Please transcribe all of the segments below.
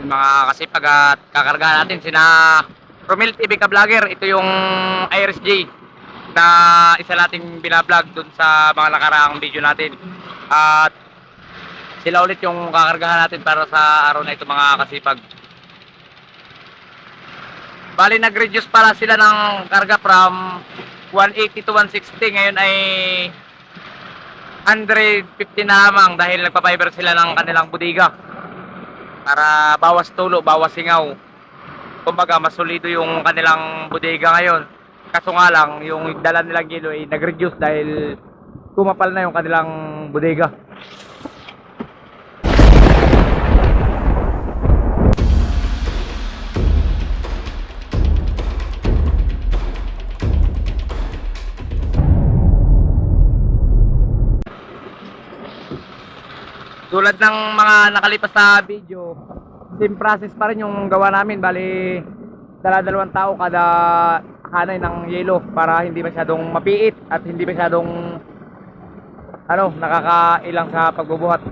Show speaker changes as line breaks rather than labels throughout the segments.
Yung mga kasipag at kakargahan natin sina Romel TV ka vlogger. Ito yung Iris J na isa nating binablog dun sa mga nakaraang video natin. At sila ulit yung kakargahan natin para sa araw na ito mga kasipag. Bali nag-reduce pala sila ng karga from 180 to 160. Ngayon ay 150 na lamang dahil nagpa-fiber sila ng kanilang bodega. Para bawas tulo, bawas singaw. Kumbaga mas solido yung kanilang bodega ngayon. Kaso nga lang, yung dala nilang kilo ay nag-reduce dahil kumapal na yung kanilang bodega. Tulad ng mga nakalipas na video, same process pa rin yung gawa namin. Bali, dala-dalawang tao kada hanay ng yelo para hindi masyadong mapiit at hindi masyadong nakakailang sa pagbubuhat.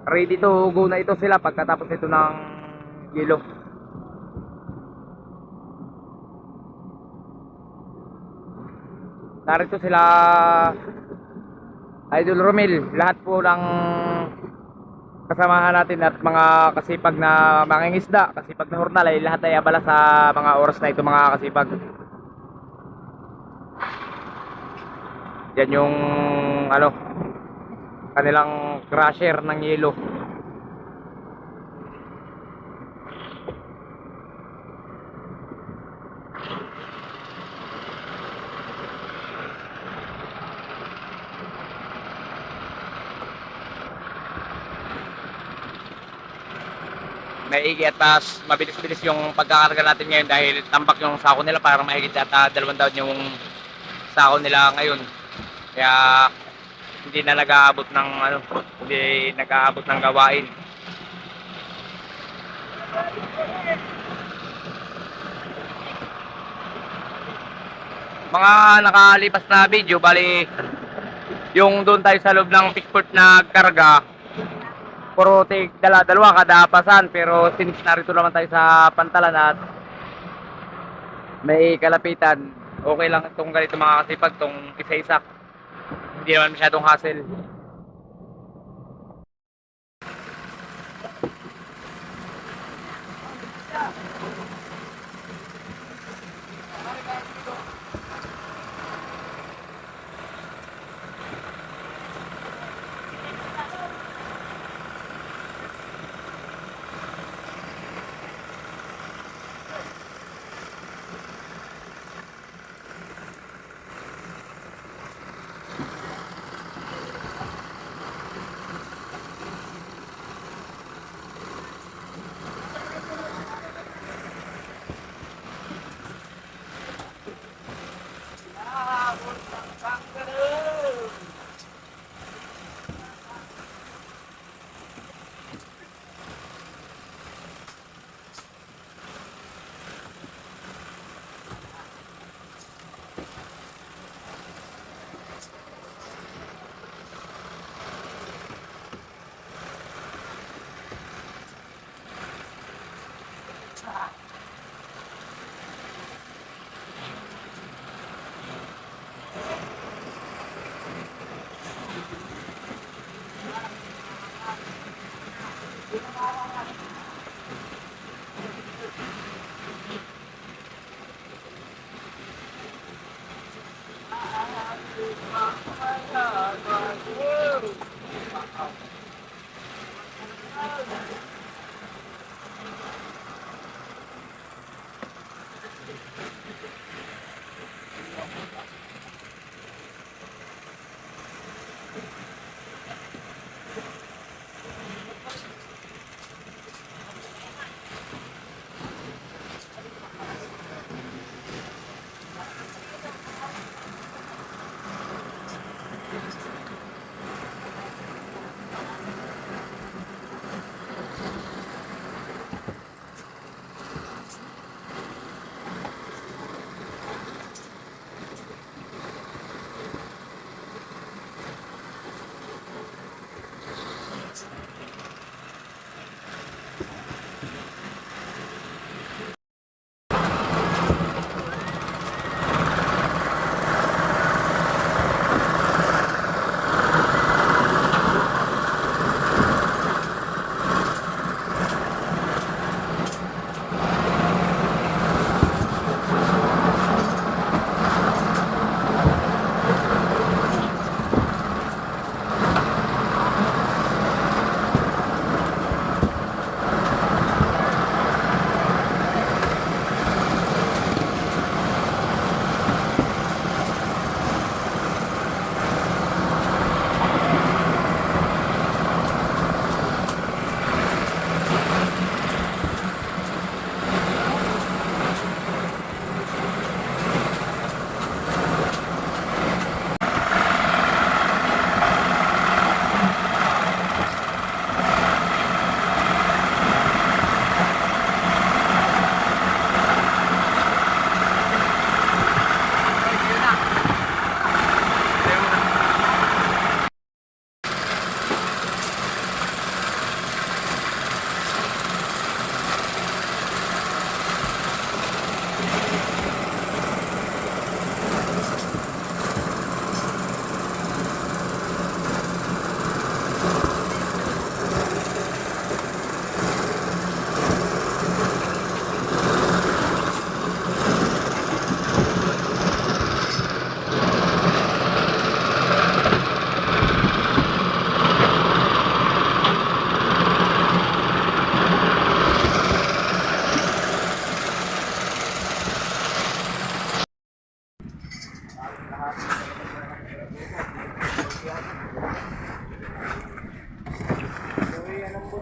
Ready to go na ito sila pagkatapos ito ng yelo. Narito sila Idol Romel, lahat po ng kasamahan natin at mga kasipag na mangingisda, kasipag na hurnal ay lahat ay abala sa mga oras na ito mga kasipag. Yan yung kanilang crusher ng yelo. Maigi at mas mabilis-bilis yung pagkakarga natin ngayon dahil tambak yung sako nila, parang mahigit at 2 taon yung sako nila ngayon. Kaya hindi na nag-aabot ng hindi nag-aabot ng gawain. Mga nakalipas na video, bali yung doon tayo sa loob ng Pickport na karga, puro dala-dalawa kada pasan, pero since narito naman tayo sa Pantalan at may kalapitan, okay lang itong ganito mga kasipag, itong isa-isa. Hindi naman masyadong hassle.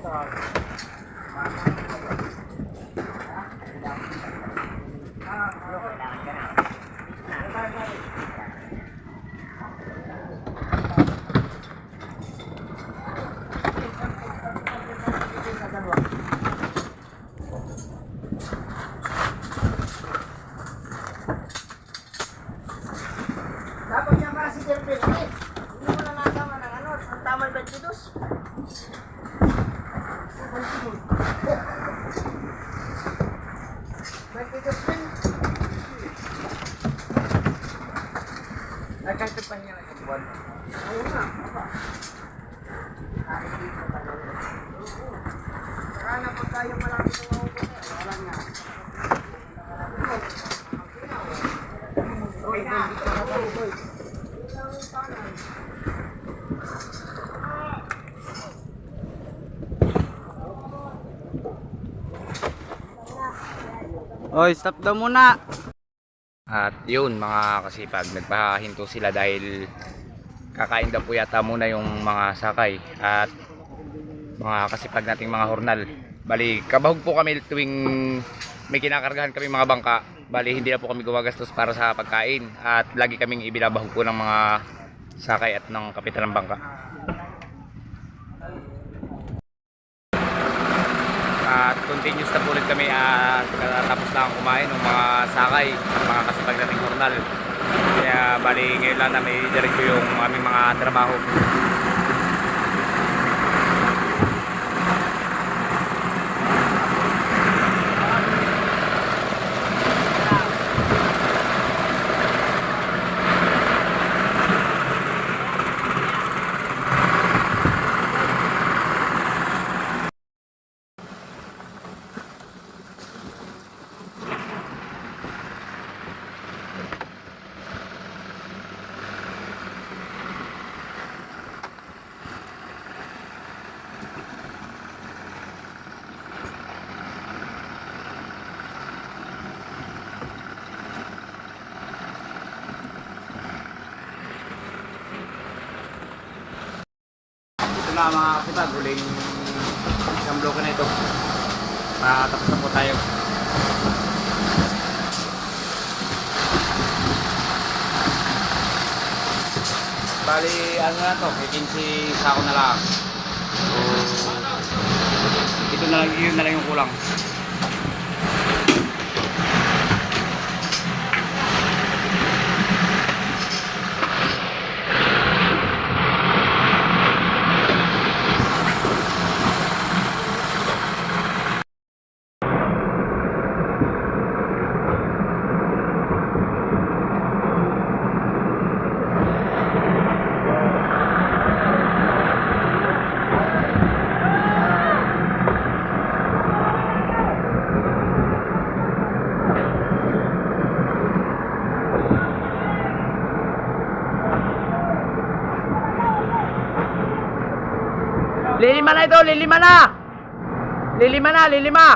Dapat niya para si Jervin, hindi mo na nasama ng ano, ang tamang 22. Nagkasip pa niya ng buwan. Oo nga, apa. Saka na pag tayo malaki ng mahugot na, wala nga. Oy, boy.
Oy, stop daw muna.
At yun mga kasipag, nagpahinto sila dahil kakain daw po yata muna yung mga sakay at mga kasipag nating mga hornal. Bali, kabahog po kami tuwing may kinakargahan kami mga bangka. Bali, hindi na po kami gumagastos para sa pagkain at lagi kaming ibinabahog po ng mga sakay at ng kapitan ng bangka. At continuous na po ulit kami at tapos na ang kumain ng mga sakay at mga kasipag nating hornal. Kaya bali ngayon lang na may diretso yung aming mga trabaho. Ito na mga kasipag, huling isang bloke na ito. Matapos na po tayo. Bali, ano na to, 15 sako na lang. So, ito na lang, yun na lang yung kulang. Lilima na ito, lilima na! Lilima na, lilima!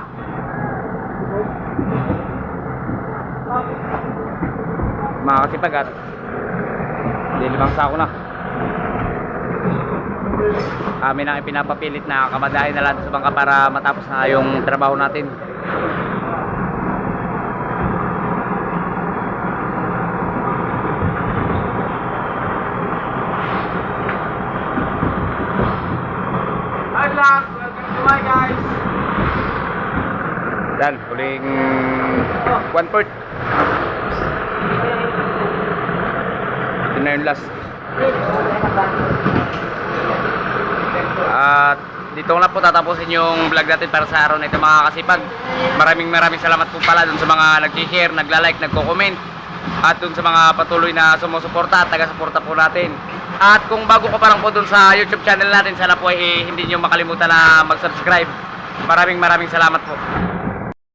Mga kasipag at lilimang sako na. Amin ang ipinapapilit na kamadahin na lang sa bangka para matapos na yung trabaho natin.
Welcome to my guys.
Dan, huling 1/4. Ito na yung last. At dito na po tatapusin yung vlog natin para sa araw na ito mga kasipag. Maraming salamat po pala dun sa mga nag-share, nagla-like, nagko-comment. At dun sa mga patuloy na sumusuporta at taga-suporta po natin. At kung bago ka pa lang po dun sa YouTube channel natin, sana po hindi nyo makalimutan na mag-subscribe. Maraming salamat po.